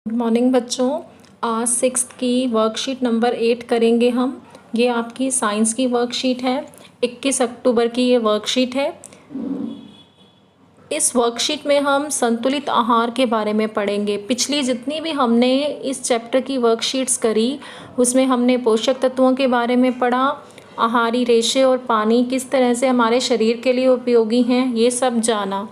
Good morning बच्चों। आज sixth की वर्कशीट नंबर 8 करेंगे हम। ये आपकी साइंस की वर्कशीट है। 21 अक्टूबर की ये वर्कशीट है। इस वर्कशीट में हम संतुलित आहार के बारे में पढ़ेंगे। पिछली जितनी भी हमने इस चैप्टर की वर्कशीट्स करी उसमें हमने पोषक तत्वों के बारे में पढ़ा, आहारी रेशे और पानी किस तरह से हमारे शरीर के लिए उपयोगी हैं, ये सब जाना।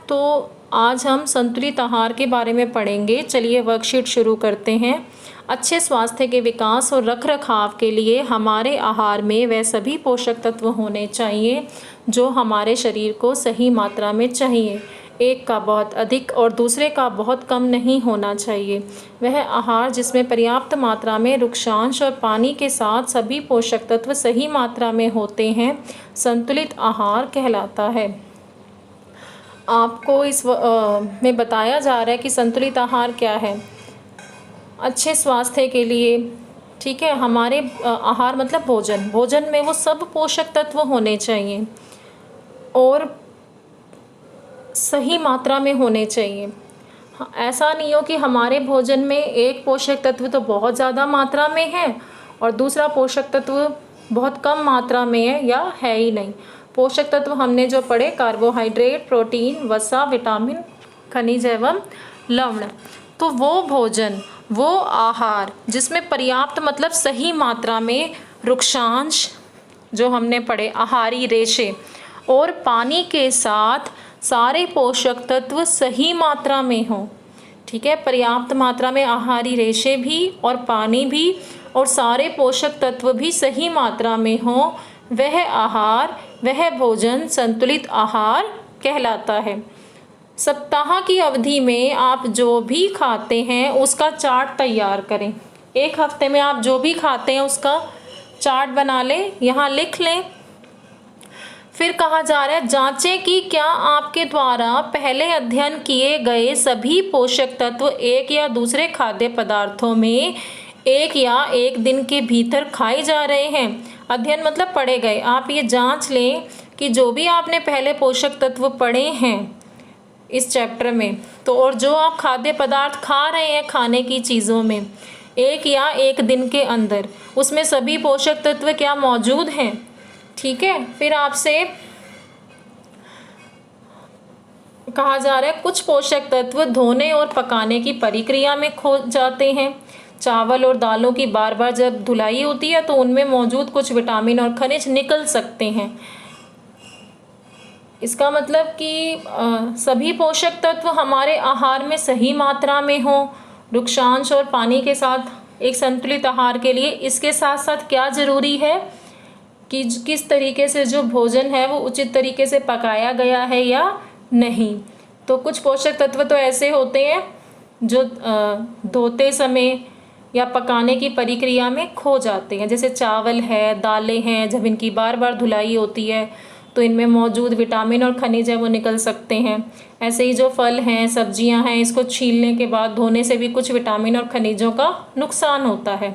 तो आज हम संतुलित आहार के बारे में पढ़ेंगे। चलिए वर्कशीट शुरू करते हैं। अच्छे स्वास्थ्य के विकास और रखरखाव के लिए हमारे आहार में वह सभी पोषक तत्व होने चाहिए जो हमारे शरीर को सही मात्रा में चाहिए। एक का बहुत अधिक और दूसरे का बहुत कम नहीं होना चाहिए। वह आहार जिसमें पर्याप्त मात्रा में रुक्षांश और पानी के साथ सभी पोषक तत्व सही मात्रा में होते हैं संतुलित आहार कहलाता है। आपको इस में बताया जा रहा है कि संतुलित आहार क्या है। अच्छे स्वास्थ्य के लिए, ठीक है, हमारे आहार मतलब भोजन में वो सब पोषक तत्व होने चाहिए और सही मात्रा में होने चाहिए। ऐसा नहीं हो कि हमारे भोजन में एक पोषक तत्व तो बहुत ज़्यादा मात्रा में है और दूसरा पोषक तत्व बहुत कम मात्रा में है या है ही नहीं। पोषक तत्व हमने जो पढ़े, कार्बोहाइड्रेट, प्रोटीन, वसा, विटामिन, खनिज एवं लवण। तो वो भोजन, वो आहार जिसमें पर्याप्त मतलब सही मात्रा में रुक्षांश जो हमने पढ़े, आहारी रेशे और पानी के साथ सारे पोषक तत्व सही मात्रा में हों। ठीक है, पर्याप्त मात्रा में आहारी रेशे भी और पानी भी और सारे पोषक तत्व भी सही मात्रा में हों, वह आहार, वह भोजन संतुलित आहार कहलाता है। सप्ताह की अवधि में आप जो भी खाते हैं उसका चार्ट तैयार करें। एक हफ्ते में आप जो भी खाते हैं उसका चार्ट बना लें, यहाँ लिख लें। फिर कहा जा रहा है, जांचें कि क्या आपके द्वारा पहले अध्ययन किए गए सभी पोषक तत्व एक या दूसरे खाद्य पदार्थों में एक या एक दिन के भीतर खाए जा रहे हैं। अध्ययन मतलब पढ़े गए। आप ये जांच लें कि जो भी आपने पहले पोषक तत्व पढ़े हैं इस चैप्टर में, तो और जो आप खाद्य पदार्थ खा रहे हैं खाने की चीज़ों में एक या एक दिन के अंदर, उसमें सभी पोषक तत्व क्या मौजूद हैं। ठीक है, फिर आपसे कहा जा रहा है कुछ पोषक तत्व धोने और पकाने की प्रक्रिया में खो जाते हैं। चावल और दालों की बार बार जब धुलाई होती है तो उनमें मौजूद कुछ विटामिन और खनिज निकल सकते हैं। इसका मतलब कि सभी पोषक तत्व हमारे आहार में सही मात्रा में हों, रुक्षांश और पानी के साथ एक संतुलित आहार के लिए। इसके साथ साथ क्या ज़रूरी है कि किस तरीके से जो भोजन है वो उचित तरीके से पकाया गया है या नहीं। तो कुछ पोषक तत्व तो ऐसे होते हैं जो धोते समय या पकाने की प्रक्रिया में खो जाते हैं, जैसे चावल है, दालें हैं, जब इनकी बार बार धुलाई होती है तो इनमें मौजूद विटामिन और खनिज है वो निकल सकते हैं। ऐसे ही जो फल हैं, सब्जियां हैं, इसको छीलने के बाद धोने से भी कुछ विटामिन और खनिजों का नुकसान होता है।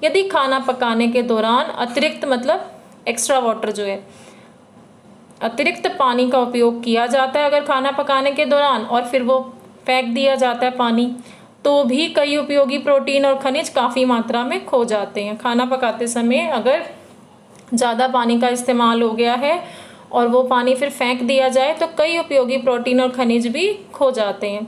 यदि खाना पकाने के दौरान अतिरिक्त मतलब एक्स्ट्रा वाटर जो है, अतिरिक्त पानी का उपयोग किया जाता है अगर खाना पकाने के दौरान और फिर वो फेंक दिया जाता है पानी, तो भी कई उपयोगी प्रोटीन और खनिज काफ़ी मात्रा में खो जाते हैं। खाना पकाते समय अगर ज़्यादा पानी का इस्तेमाल हो गया है और वो पानी फिर फेंक दिया जाए तो कई उपयोगी प्रोटीन और खनिज भी खो जाते हैं।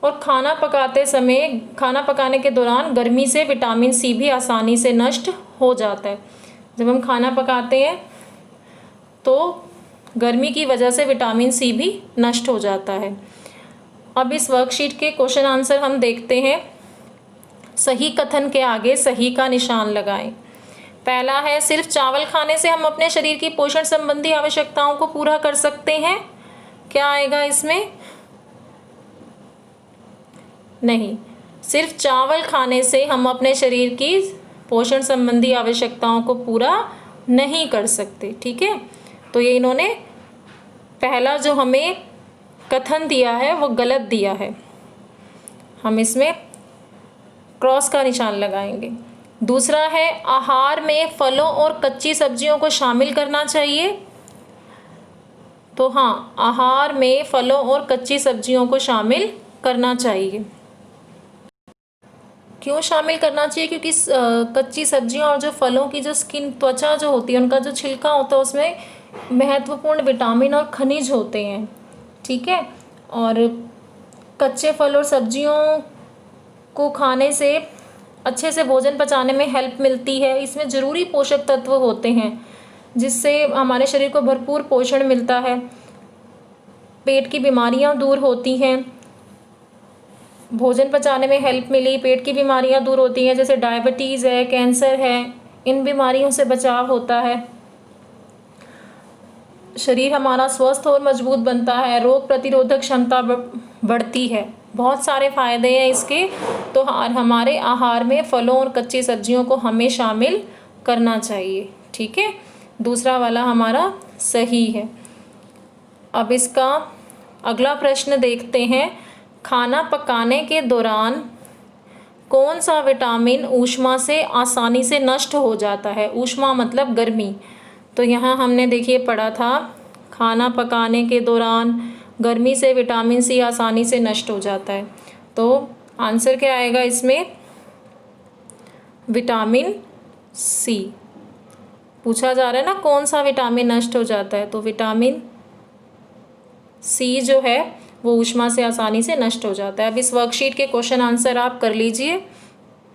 और खाना पकाते समय, खाना पकाने के दौरान गर्मी से विटामिन सी भी आसानी से नष्ट हो जाता है। जब हम खाना पकाते हैं तो गर्मी की वजह से विटामिन सी भी नष्ट हो जाता है। अब इस वर्कशीट के क्वेश्चन आंसर हम देखते हैं। सही कथन के आगे सही का निशान लगाएं। पहला है, सिर्फ चावल खाने से हम अपने शरीर की पोषण संबंधी आवश्यकताओं को पूरा कर सकते हैं। क्या आएगा इसमें? नहीं, सिर्फ चावल खाने से हम अपने शरीर की पोषण संबंधी आवश्यकताओं को पूरा नहीं कर सकते। ठीक है, तो ये इन्होंने पहला जो हमें कथन दिया है वो गलत दिया है, हम इसमें क्रॉस का निशान लगाएंगे। दूसरा है, आहार में फलों और कच्ची सब्जियों को शामिल करना चाहिए। तो हाँ, आहार में फलों और कच्ची सब्जियों को शामिल करना चाहिए। क्यों शामिल करना चाहिए? क्योंकि कच्ची सब्जियां और जो फलों की जो स्किन, त्वचा जो होती है, उनका जो छिलका होता है उसमें महत्वपूर्ण विटामिन और खनिज होते हैं। ठीक है, और कच्चे फल और सब्जियों को खाने से अच्छे से भोजन पचाने में हेल्प मिलती है। इसमें ज़रूरी पोषक तत्व होते हैं जिससे हमारे शरीर को भरपूर पोषण मिलता है। पेट की बीमारियां दूर होती हैं, भोजन पचाने में हेल्प मिली, पेट की बीमारियां दूर होती हैं, जैसे डायबिटीज़ है, कैंसर है, इन बीमारियों से बचाव होता है। शरीर हमारा स्वस्थ और मजबूत बनता है, रोग प्रतिरोधक क्षमता बढ़ती है। बहुत सारे फ़ायदे हैं इसके। तो हमारे आहार में फलों और कच्ची सब्जियों को हमें शामिल करना चाहिए। ठीक है, दूसरा वाला हमारा सही है। अब इसका अगला प्रश्न देखते हैं। खाना पकाने के दौरान कौन सा विटामिन ऊष्मा से आसानी से नष्ट हो जाता है? ऊष्मा मतलब गर्मी। तो यहाँ हमने देखिए पढ़ा था, खाना पकाने के दौरान गर्मी से विटामिन सी आसानी से नष्ट हो जाता है। तो आंसर क्या आएगा इसमें? Vitamin C. पूछा जा रहा है ना कौन सा विटामिन नष्ट हो जाता है, तो विटामिन सी जो है वो ऊष्मा से आसानी से नष्ट हो जाता है। अब इस वर्कशीट के क्वेश्चन आंसर आप कर लीजिए।